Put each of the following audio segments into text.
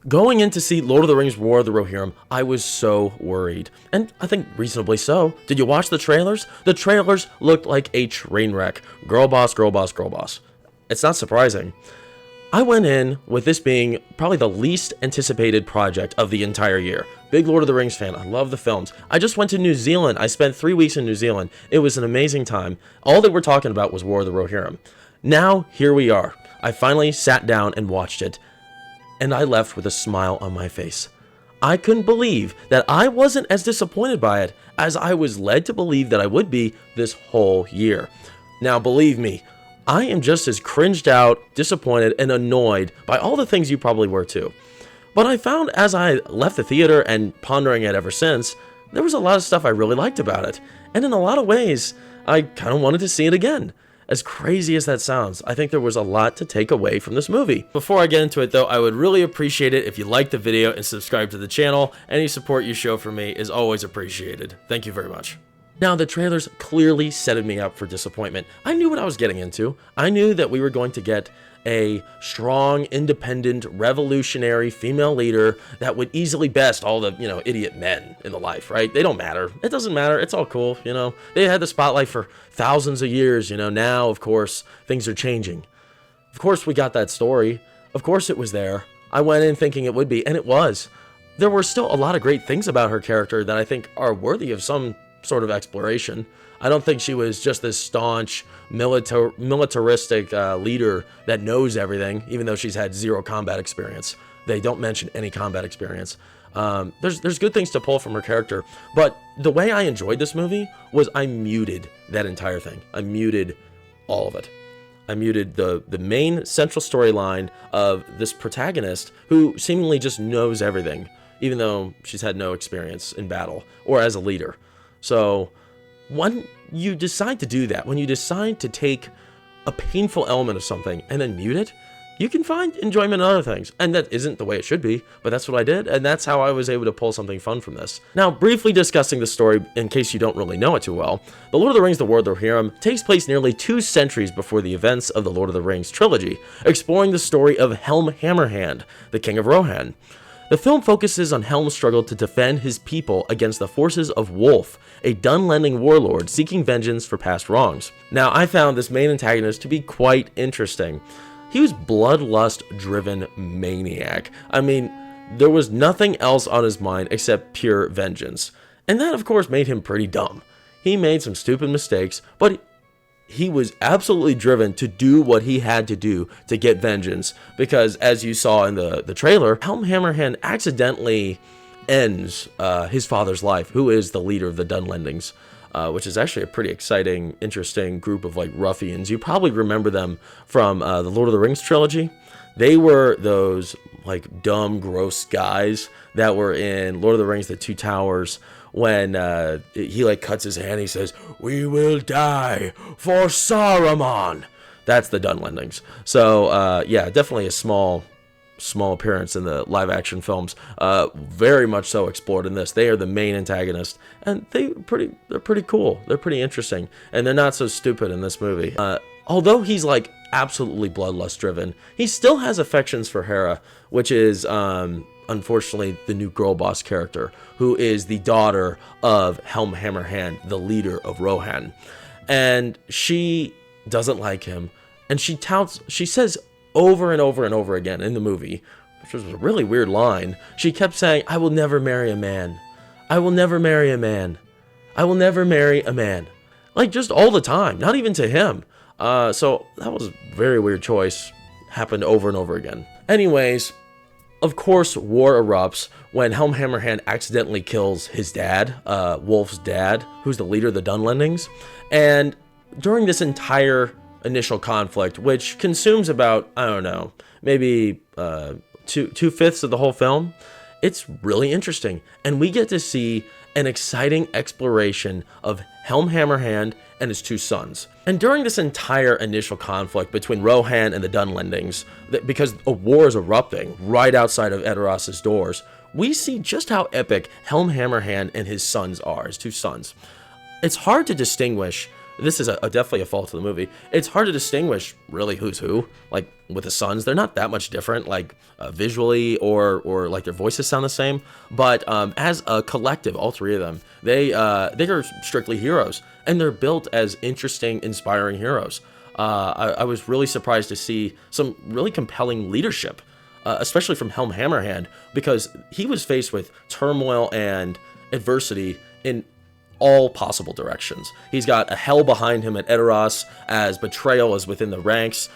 Going in to see Lord of the Rings War of the Rohirrim, I was so worried. And I think reasonably so. Did you watch the trailers? The trailers looked like a train wreck. Girl boss, girl boss, girl boss. It's not surprising. I went in with this being probably the least anticipated project of the entire year. Big Lord of the Rings fan. I love the films. I just went to New Zealand. I spent 3 weeks in New Zealand. It was an amazing time. All they were talking about was War of the Rohirrim. Now, here we are. I finally sat down and watched it, and I left with a smile on my face. I couldn't believe that I wasn't as disappointed by it as I was led to believe that I would be this whole year. Now, believe me, I am just as cringed out, disappointed, and annoyed by all the things you probably were too. But I found as I left the theater and pondering it ever since, there was a lot of stuff I really liked about it. And in a lot of ways, I kind of wanted to see it again. As crazy as that sounds, I think there was a lot to take away from this movie. Before I get into it though, I would really appreciate it if you like the video and subscribe to the channel. Any support you show for me is always appreciated. Thank you very much. Now, the trailers clearly set me up for disappointment. I knew what I was getting into. I knew that we were going to get a strong, independent, revolutionary female leader that would easily best all the, idiot men in the life, right? They don't matter. It doesn't matter. It's all cool, They had the spotlight for thousands of years, Now, of course, things are changing. Of course, we got that story. Of course, it was there. I went in thinking it would be, and it was. There were still a lot of great things about her character that I think are worthy of some sort of exploration. I don't think she was just this staunch militaristic leader that knows everything, even though she's had zero combat experience. They don't mention any combat experience. There's good things to pull from her character, but the way I enjoyed this movie was I muted that entire thing. I muted all of it. I muted the main central storyline of this protagonist who seemingly just knows everything, even though she's had no experience in battle or as a leader. So when you decide to do that, when you decide to take a painful element of something and then mute it, you can find enjoyment in other things. And that isn't the way it should be, but that's what I did, and that's how I was able to pull something fun from this. Now, briefly discussing the story, in case you don't really know it too well, The Lord of the Rings, The War of the Rohirrim takes place nearly 2 centuries before the events of the Lord of the Rings trilogy, exploring the story of Helm Hammerhand, the King of Rohan. The film focuses on Helm's struggle to defend his people against the forces of Wolf, a Dunlending warlord seeking vengeance for past wrongs. Now, I found this main antagonist to be quite interesting. He was bloodlust-driven maniac. I mean, there was nothing else on his mind except pure vengeance. And that, of course, made him pretty dumb. He made some stupid mistakes, but he was absolutely driven to do what he had to do to get vengeance, because as you saw in the trailer, Helm Hammerhand accidentally ends his father's life, who is the leader of the Dunlendings, which is actually a pretty exciting, interesting group of ruffians. You probably remember them from the Lord of the Rings trilogy. They were those dumb, gross guys that were in Lord of the Rings: The Two Towers. When he cuts his hand, he says, "We will die for Saruman." That's the Dunlendings. So yeah, definitely a small appearance in the live action films. Very much so explored in this. They are the main antagonist, and they're pretty cool. They're pretty interesting, and they're not so stupid in this movie. Although he's absolutely bloodlust driven, he still has affections for Hera, which is unfortunately the new girl boss character, who is the daughter of Helm Hammerhand, the leader of Rohan. And she doesn't like him, and she says over and over and over again in the movie, which was a really weird line, she kept saying, "I will never marry a man. I will never marry a man. I will never marry a man." Just all the time, not even to him. So that was a very weird choice. Happened over and over again. Anyways, of course, war erupts when Helm Hammerhand accidentally kills his dad, Wolf's dad, who's the leader of the Dunlendings. And during this entire initial conflict, which consumes about, I don't know, maybe two-fifths of the whole film, it's really interesting. And we get to see an exciting exploration of Helm Hammerhand and his 2 sons. And during this entire initial conflict between Rohan and the Dunlendings, because a war is erupting right outside of Edoras' doors, we see just how epic Helm Hammerhand and his sons are, his 2 sons. It's hard to distinguish this is definitely a fault of the movie. It's hard to distinguish really who's who. Like with the sons, they're not that much different, like visually or like their voices sound the same. But as a collective, all three of them, they are strictly heroes, and they're built as interesting, inspiring heroes. I was really surprised to see some really compelling leadership, especially from Helm Hammerhand, because he was faced with turmoil and adversity in all possible directions. He's got a hell behind him at Edoras, as betrayal is within the ranks.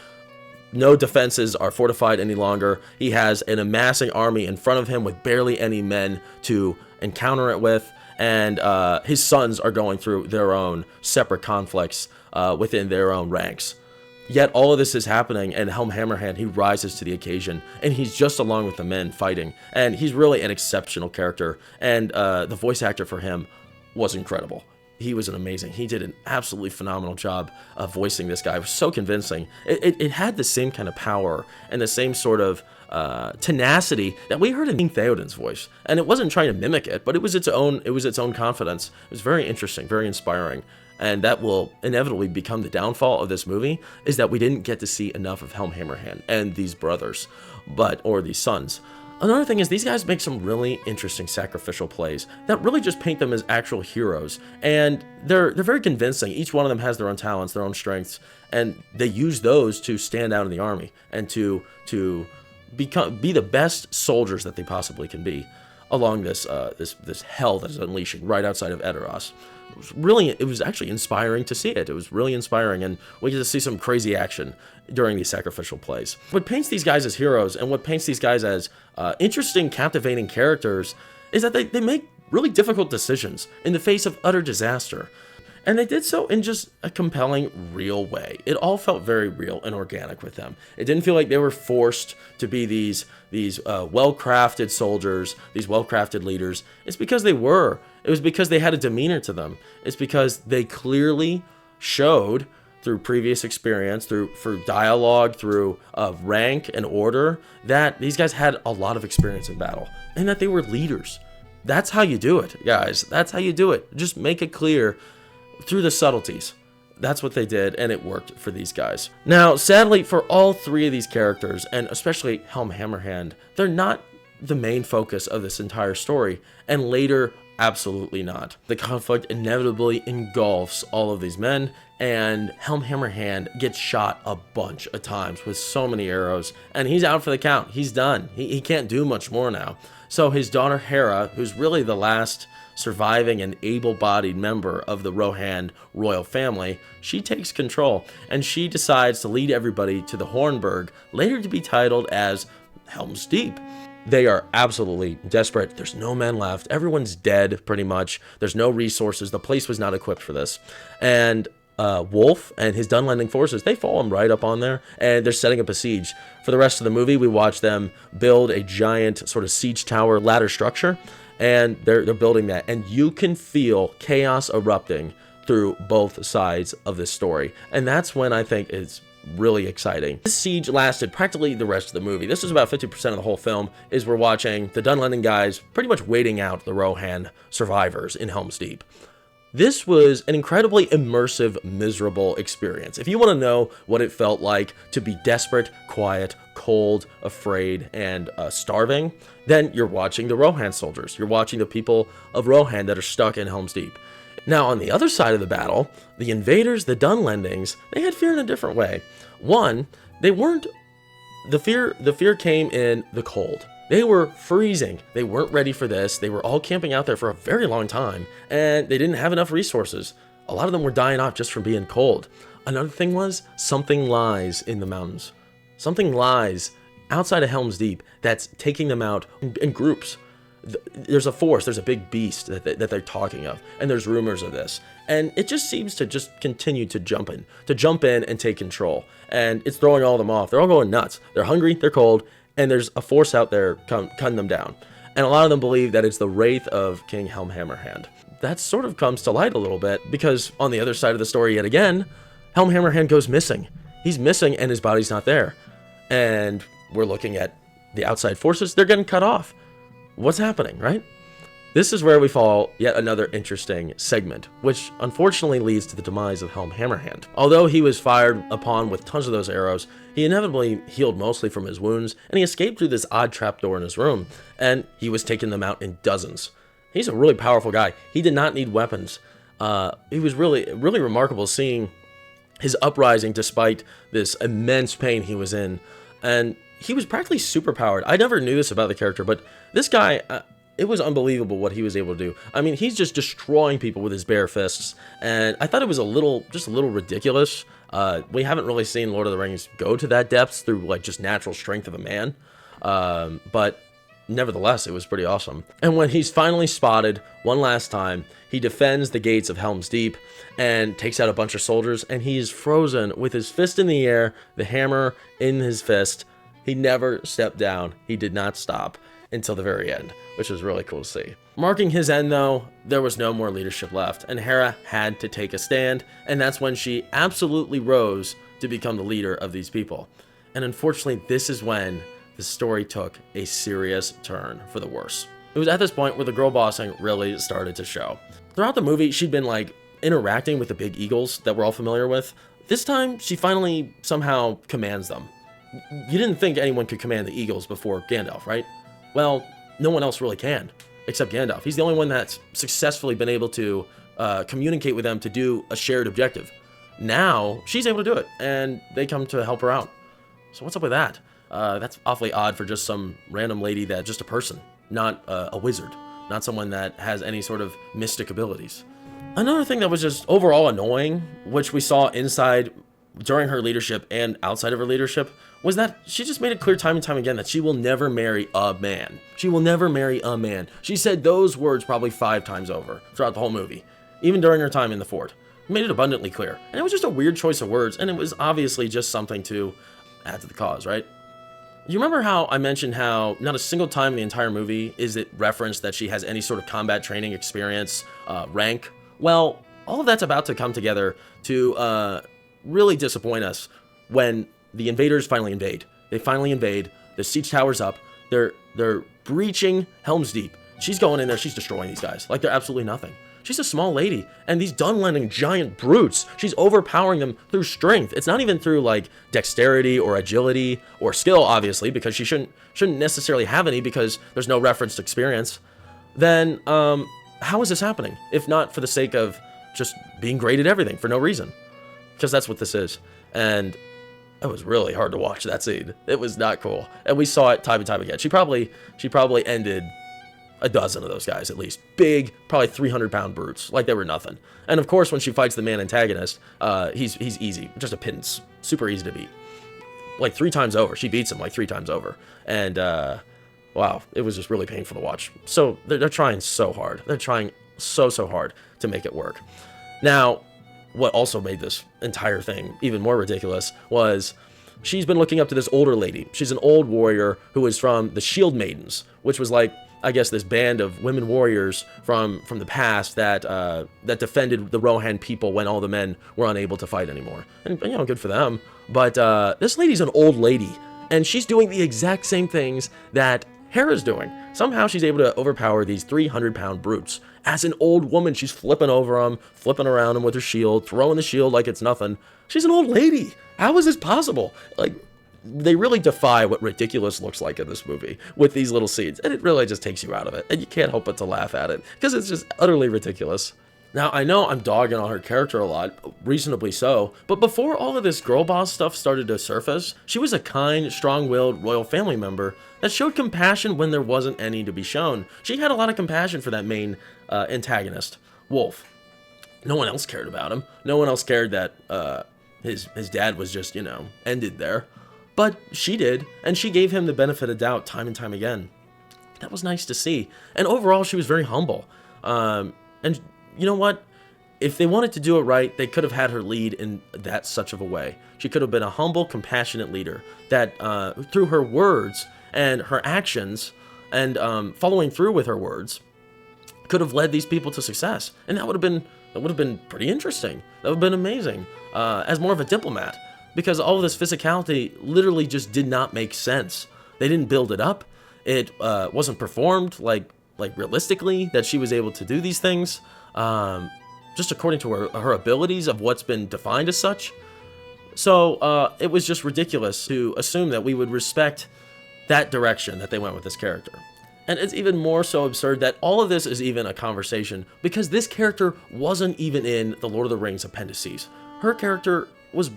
No defenses are fortified any longer. He has an amassing army in front of him with barely any men to encounter it with, and his sons are going through their own separate conflicts within their own ranks. Yet all of this is happening, and Helm Hammerhand, he rises to the occasion, and he's just along with the men fighting, and he's really an exceptional character, and the voice actor for him was incredible. He was he did an absolutely phenomenal job of voicing this guy. It was so convincing. It had the same kind of power and the same sort of tenacity that we heard in King Theoden's voice, and it wasn't trying to mimic it, but it was its own confidence. It was very interesting, very inspiring. And that will inevitably become the downfall of this movie, is that we didn't get to see enough of Helm Hammerhand and these brothers, or these sons. Another thing is these guys make some really interesting sacrificial plays that really just paint them as actual heroes, and they're very convincing. Each one of them has their own talents, their own strengths, and they use those to stand out in the army and to be the best soldiers that they possibly can be along this hell that is unleashing right outside of Edoras. It was actually inspiring to see it. It was really inspiring, and we get to see some crazy action during these sacrificial plays. What paints these guys as heroes, and what paints these guys as interesting, captivating characters, is that they make really difficult decisions in the face of utter disaster. And they did so in just a compelling, real way. It all felt very real and organic with them. It didn't feel like they were forced to be these well-crafted soldiers, these well-crafted leaders. It's because they were. It was because they had a demeanor to them. It's because they clearly showed through previous experience, through dialogue, through rank and order, that these guys had a lot of experience in battle and that they were leaders. That's how you do it, guys. That's how you do it. Just make it clear through the subtleties. That's what they did, and it worked for these guys. Now, sadly, for all three of these characters, and especially Helm Hammerhand, they're not the main focus of this entire story, and later, absolutely not. The conflict inevitably engulfs all of these men, and Helm Hammerhand gets shot a bunch of times with so many arrows, and he's out for the count. He's done. He can't do much more now. So his daughter Hera, who's really the last surviving and able-bodied member of the Rohan royal family, she takes control, and she decides to lead everybody to the Hornburg, later to be titled as Helm's Deep. They are absolutely desperate. There's no men left. Everyone's dead, pretty much. There's no resources. The place was not equipped for this. And Wolf and his Dunlending forces, they fall right up on there, and they're setting up a siege. For the rest of the movie, we watch them build a giant sort of siege tower ladder structure, and they're building that, and you can feel chaos erupting through both sides of this story, and that's when I think it's really exciting. This siege lasted practically the rest of the movie. This is about 50% of the whole film, is we're watching the Dunlending guys pretty much waiting out the Rohan survivors in Helm's Deep. This was an incredibly immersive, miserable experience. If you want to know what it felt like to be desperate, quiet, cold, afraid, and starving, then you're watching the Rohan soldiers. You're watching the people of Rohan that are stuck in Helm's Deep. Now, on the other side of the battle, the invaders, the Dunlendings, they had fear in a different way. One, they weren't... The fear came in the cold. They were freezing. They weren't ready for this. They were all camping out there for a very long time, and they didn't have enough resources. A lot of them were dying off just from being cold. Another thing was, something lies in the mountains. Something lies outside of Helm's Deep that's taking them out in groups. There's a force, there's a big beast that they're talking of, and there's rumors of this. And it just seems to just continue to jump in and take control. And it's throwing all of them off. They're all going nuts. They're hungry, they're cold, and there's a force out there cutting them down. And a lot of them believe that it's the wraith of King Helm Hammerhand. That sort of comes to light a little bit, because on the other side of the story yet again, Helm Hammerhand goes missing. He's missing and his body's not there. And we're looking at the outside forces, they're getting cut off. What's happening, right? This is where we follow yet another interesting segment, which unfortunately leads to the demise of Helm Hammerhand. Although he was fired upon with tons of those arrows, he inevitably healed mostly from his wounds, and he escaped through this odd trapdoor in his room, and he was taking them out in dozens. He's a really powerful guy. He did not need weapons. He was really remarkable seeing his uprising despite this immense pain he was in, and he was practically superpowered. I never knew this about the character, but this guy, it was unbelievable what he was able to do. I mean, he's just destroying people with his bare fists, and I thought it was just a little ridiculous. We haven't really seen Lord of the Rings go to that depths through like just natural strength of a man, but nevertheless, it was pretty awesome. And when he's finally spotted one last time, he defends the gates of Helm's Deep and takes out a bunch of soldiers, and he is frozen with his fist in the air, the hammer in his fist. He never stepped down. He did not stop until the very end, which was really cool to see. Marking his end, though, there was no more leadership left, and Hera had to take a stand, and that's when she absolutely rose to become the leader of these people. And unfortunately, this is when the story took a serious turn for the worse. It was at this point where the girl bossing really started to show. Throughout the movie, she'd been like interacting with the big eagles that we're all familiar with. This time, she finally somehow commands them. You didn't think anyone could command the eagles before Gandalf, right? Well, no one else really can, except Gandalf. He's the only one that's successfully been able to communicate with them to do a shared objective. Now, she's able to do it, and they come to help her out. So what's up with that? That's awfully odd for just some random lady that's just a person, not a wizard, not someone that has any sort of mystic abilities. Another thing that was just overall annoying, which we saw inside during her leadership and outside of her leadership, was that she just made it clear time and time again that she will never marry a man. She will never marry a man. She said those words probably 5 times over throughout the whole movie, even during her time in the fort. Made it abundantly clear. And it was just a weird choice of words, and it was obviously just something to add to the cause, right? You remember how I mentioned how not a single time in the entire movie is it referenced that she has any sort of combat training experience, rank? Well, all of that's about to come together to really disappoint us when the invaders finally invade. They finally invade. The siege tower's up. They're breaching Helm's Deep. She's going in there. She's destroying these guys like they're absolutely nothing. She's a small lady, and these Dunlending giant brutes, she's overpowering them through strength. It's not even through like dexterity or agility or skill, obviously, because she shouldn't necessarily have any because there's no reference to experience. Then how is this happening if not for the sake of just being great at everything for no reason? Because that's what this is. And it was really hard to watch that scene. It was not cool, and we saw it time and time again. She probably ended a dozen of those guys at least. Big, probably 300-pound brutes, like they were nothing. And of course, when she fights the man antagonist, he's easy, just a pittance, super easy to beat. Like 3 times over, she beats him like 3 times over. And wow, it was just really painful to watch. So they're trying so hard. They're trying so hard to make it work. Now, what also made this entire thing even more ridiculous was she's been looking up to this older lady. She's an old warrior who is from the Shield Maidens, which was like, I guess, this band of women warriors from the past that defended the Rohan people when all the men were unable to fight anymore. And you know, good for them. But this lady's an old lady, and she's doing the exact same things that Hera's doing. Somehow she's able to overpower these 300-pound brutes. As an old woman, she's flipping over them, flipping around them with her shield, throwing the shield like it's nothing. She's an old lady. How is this possible? Like, they really defy what ridiculous looks like in this movie with these little scenes, and it really just takes you out of it, and you can't help but to laugh at it because it's just utterly ridiculous. Now, I know I'm dogging on her character a lot, reasonably so, but before all of this girl boss stuff started to surface, she was a kind, strong-willed royal family member that showed compassion when there wasn't any to be shown. She had a lot of compassion for that main antagonist, Wolf. No one else cared about him. No one else cared that his dad was just, you know, ended there. But she did, and she gave him the benefit of doubt time and time again. That was nice to see. And overall, she was very humble. And you know what? If they wanted to do it right, they could have had her lead in that such of a way. She could have been a humble, compassionate leader that through her words and her actions and following through with her words could have led these people to success. And that would have been pretty interesting. That would have been amazing as more of a diplomat. Because all of this physicality literally just did not make sense. They didn't build it up. It wasn't performed like like realistically that she was able to do these things, just according to her abilities of what's been defined as such. So it was just ridiculous to assume that we would respect that direction that they went with this character. And it's even more so absurd that all of this is even a conversation because this character wasn't even in the Lord of the Rings appendices. Her character was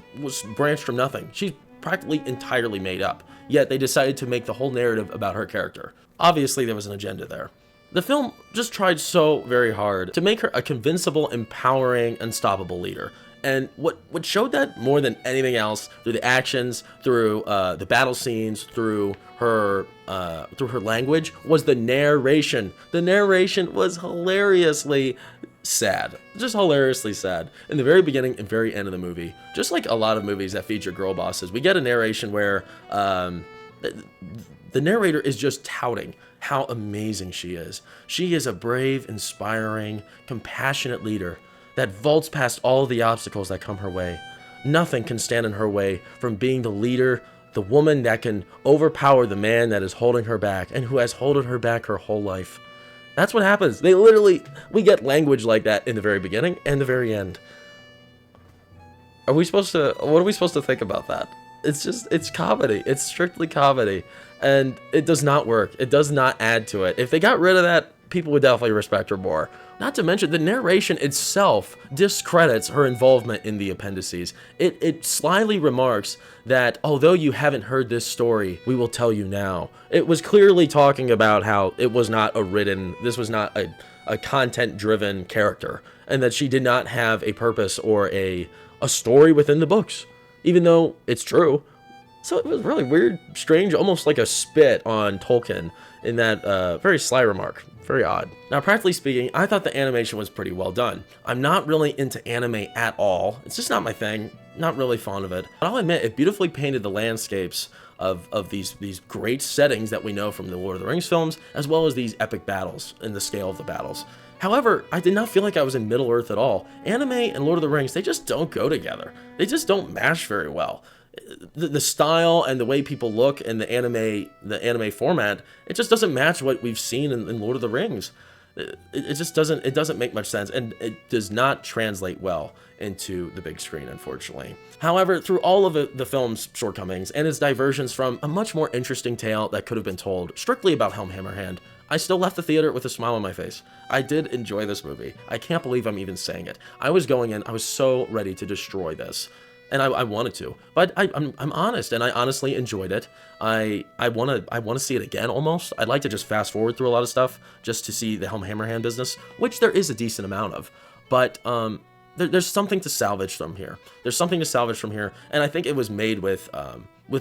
branched from nothing. She's practically entirely made up, yet they decided to make the whole narrative about her character. Obviously, there was an agenda there. The film just tried so very hard to make her a convincible, empowering, unstoppable leader. And what showed that more than anything else, through the actions, through the battle scenes, through her language, was the narration. The narration was hilariously sad, just hilariously sad. In the very beginning and very end of the movie, just like a lot of movies that feature girl bosses, we get a narration where the narrator is just touting how amazing she is. She is a brave, inspiring, compassionate leader that vaults past all the obstacles that come her way. Nothing can stand in her way from being the leader, the woman that can overpower the man that is holding her back and who has held her back her whole life. That's what happens. We get language like that in the very beginning and the very end. What are we supposed to think about that? It's comedy. It's strictly comedy. And it does not work. It does not add to it. If they got rid of that, people would definitely respect her more. Not to mention, the narration itself discredits her involvement in the appendices. It slyly remarks that, although you haven't heard this story, we will tell you now. It was clearly talking about how this was not a content-driven character, and that she did not have a purpose or a story within the books, even though it's true. So it was really weird, strange, almost like a spit on Tolkien in that very sly remark. Very odd. Now, practically speaking, I thought the animation was pretty well done. I'm not really into anime at all. It's just not my thing. Not really fond of it. But I'll admit, it beautifully painted the landscapes of these great settings that we know from the Lord of the Rings films, as well as these epic battles and the scale of the battles. However, I did not feel like I was in Middle-earth at all. Anime and Lord of the Rings, they just don't go together. They just don't mash very well. The style and the way people look in the anime format, it just doesn't match what we've seen in Lord of the Rings. It just doesn't make much sense, and it does not translate well into the big screen, unfortunately. However, through all of the film's shortcomings and its diversions from a much more interesting tale that could have been told strictly about Helm Hammerhand, I still left the theater with a smile on my face. I did enjoy this movie. I can't believe I'm even saying it. I was going in, I was so ready to destroy this. And I wanted to, but I'm honest, and I honestly enjoyed it. I want to see it again almost. I'd like to just fast forward through a lot of stuff just to see the Helm Hammerhand business, which there is a decent amount of. But there's something to salvage from here. There's something to salvage from here, and I think it was made with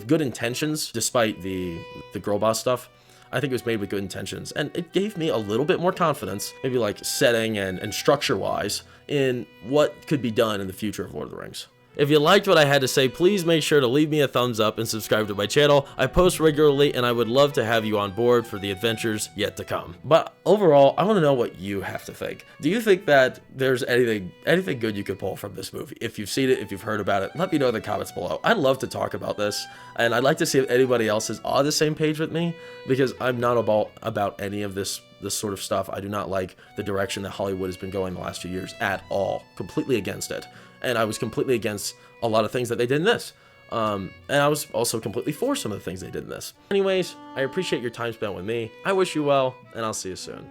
good intentions, despite the girl boss stuff. I think it was made with good intentions, and it gave me a little bit more confidence, maybe like setting and structure-wise, in what could be done in the future of Lord of the Rings. If you liked what I had to say, please make sure to leave me a thumbs up and subscribe to my channel. I post regularly, and I would love to have you on board for the adventures yet to come. But overall, I want to know what you have to think. Do you think that there's anything good you could pull from this movie? If you've seen it, if you've heard about it, let me know in the comments below. I'd love to talk about this, and I'd like to see if anybody else is on the same page with me, because I'm not about any of this sort of stuff. I do not like the direction that Hollywood has been going the last few years at all. Completely against it. And I was completely against a lot of things that they did in this. And I was also completely for some of the things they did in this. Anyways, I appreciate your time spent with me. I wish you well, and I'll see you soon.